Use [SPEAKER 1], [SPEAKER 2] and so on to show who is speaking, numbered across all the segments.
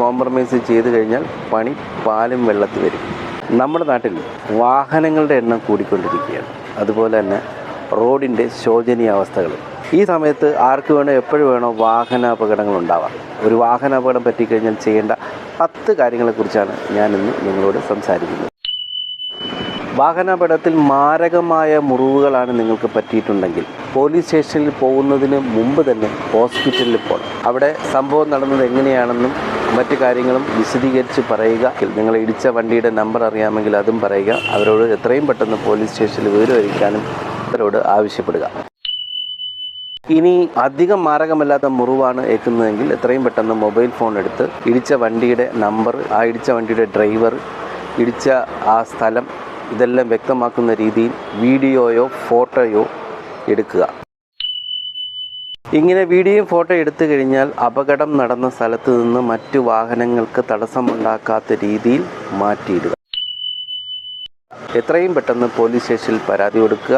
[SPEAKER 1] Compromise ചെയ്ത് കഴിഞ്ഞാൽ പണി പാലും വെള്ളത്തിൽ വരും. നമ്മുടെ നാട്ടിൽ വാഹനങ്ങളുടെ എണ്ണം കൂടിക്കൊണ്ടിരിക്കുകയാണ്. അതുപോലെ തന്നെ റോഡിൻ്റെ ശോചനീയാവസ്ഥകൾ. ഈ സമയത്ത് ആർക്ക് വേണോ എപ്പോഴും വേണോ വാഹനാപകടങ്ങൾ ഉണ്ടാവാം. ഒരു വാഹനാപകടം പറ്റിക്കഴിഞ്ഞാൽ ചെയ്യേണ്ട 10 കാര്യങ്ങളെക്കുറിച്ചാണ് ഞാനിന്ന് നിങ്ങളോട് സംസാരിക്കുന്നത്. വാഹനാപകടത്തിൽ മാരകമായ മുറിവുകളാണ് നിങ്ങൾക്ക് പറ്റിയിട്ടുണ്ടെങ്കിൽ പോലീസ് സ്റ്റേഷനിൽ പോകുന്നതിന് മുമ്പ് തന്നെ ഹോസ്പിറ്റലിൽ പോകണം. അവിടെ സംഭവം നടന്നത് എങ്ങനെയാണെന്നും മറ്റു കാര്യങ്ങളും വിശദീകരിച്ച് പറയുക. നിങ്ങൾ ഇടിച്ച വണ്ടിയുടെ നമ്പർ അറിയാമെങ്കിൽ അതും പറയുക. അവരോട് എത്രയും പെട്ടെന്ന് പോലീസ് സ്റ്റേഷനിൽ വിവരം അറിയിക്കാനും അവരോട് ആവശ്യപ്പെടുക. ഇനി അധികം മാരകമല്ലാത്ത മുറിവാണ് ഏൽക്കുന്നതെങ്കിൽ എത്രയും പെട്ടെന്ന് മൊബൈൽ ഫോൺ എടുത്ത് ഇടിച്ച വണ്ടിയുടെ നമ്പർ, ആ ഇടിച്ച വണ്ടിയുടെ ഡ്രൈവർ, ഇടിച്ച ആ സ്ഥലം ഇതെല്ലാം വ്യക്തമാക്കുന്ന രീതിയിൽ വീഡിയോയോ ഫോട്ടോയോ എടുക്കുക. ഇങ്ങനെ വീഡിയോയും ഫോട്ടോ എടുത്തു കഴിഞ്ഞാൽ അപകടം നടന്ന സ്ഥലത്ത് നിന്ന് മറ്റു വാഹനങ്ങൾക്ക് തടസ്സമുണ്ടാക്കാത്ത രീതിയിൽ മാറ്റിയിടുക. എത്രയും പെട്ടെന്ന് പോലീസ് സ്റ്റേഷനിൽ പരാതി കൊടുക്കുക.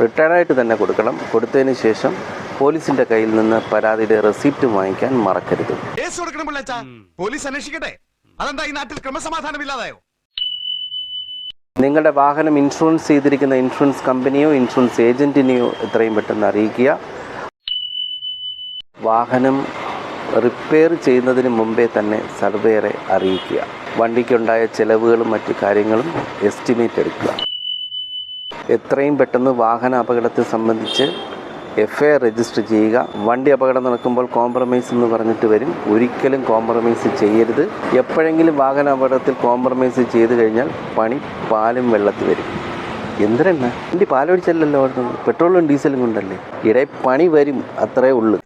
[SPEAKER 1] റിട്ടേണായിട്ട് തന്നെ കൊടുക്കണം. കൊടുത്തതിന് ശേഷം പോലീസിൻ്റെ കയ്യിൽ നിന്ന് പരാതിയുടെ റെസിപ്റ്റ് വാങ്ങിക്കാൻ മറക്കരുത്.
[SPEAKER 2] പോലീസ് അന്വേഷിക്കട്ടെ. അതെന്താ ഈ നാട്ടിൽ ക്രമസമാധാനമില്ലാതായോ?
[SPEAKER 1] നിങ്ങളുടെ വാഹനം ഇൻഷുറൻസ് ചെയ്തിരിക്കുന്ന ഇൻഷുറൻസ് കമ്പനിയോ ഇൻഷുറൻസ് ഏജൻറ്റിനെയോ എത്രയും പെട്ടെന്ന് അറിയിക്കുക. വാഹനം റിപ്പയർ ചെയ്യുന്നതിന് മുമ്പേ തന്നെ സർവേയറെ അറിയിക്കുക. വണ്ടിക്കുണ്ടായ ചിലവുകളും മറ്റു കാര്യങ്ങളും എസ്റ്റിമേറ്റ് എടുക്കുക. എത്രയും പെട്ടെന്ന് വാഹന അപകടത്തെ സംബന്ധിച്ച് FIR രജിസ്റ്റർ ചെയ്യുക. വണ്ടി അപകടം നടക്കുമ്പോൾ കോംപ്രമൈസ് എന്ന് പറഞ്ഞിട്ട് വരും. ഒരിക്കലും കോംപ്രമൈസ് ചെയ്യരുത്. എപ്പോഴെങ്കിലും വാഹന അപകടത്തിൽ കോംപ്രമൈസ് ചെയ്ത് കഴിഞ്ഞാൽ പണി പാലും വെള്ളത്തിൽ വരും. എന്തിനാ വണ്ടി പാലൊഴിച്ചല്ലോ ഓടുന്നത്, പെട്രോളും ഡീസലും കൊണ്ടല്ലേ. ഇടയിൽ പണി വരും, അത്രേ ഉള്ളൂ.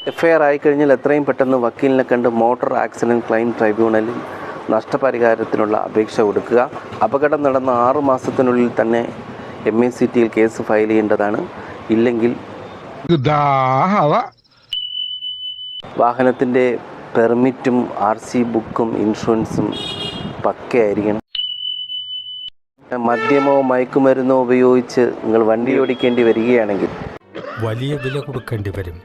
[SPEAKER 1] FIR ആയിക്കഴിഞ്ഞാൽ എത്രയും പെട്ടെന്ന് വക്കീലിനെ കണ്ട് മോട്ടോർ ആക്സിഡൻറ്റ് ക്ലെയിം ട്രൈബ്യൂണലിൽ നഷ്ടപരിഹാരത്തിനുള്ള അപേക്ഷ കൊടുക്കുക. അപകടം നടന്ന 6 മാസത്തിനുള്ളിൽ തന്നെ MACTയിൽ കേസ് ഫയൽ ചെയ്യേണ്ടതാണ്. ഇല്ലെങ്കിൽ വാഹനത്തിൻ്റെ പെർമിറ്റും RC ബുക്കും ഇൻഷുറൻസും പക്കയായിരിക്കണം. മദ്യമോ മയക്കുമരുന്നോ ഉപയോഗിച്ച് നിങ്ങൾ വണ്ടി ഓടിക്കേണ്ടി വരികയാണെങ്കിൽ
[SPEAKER 3] വലിയ വില കൊടുക്കേണ്ടി വരും.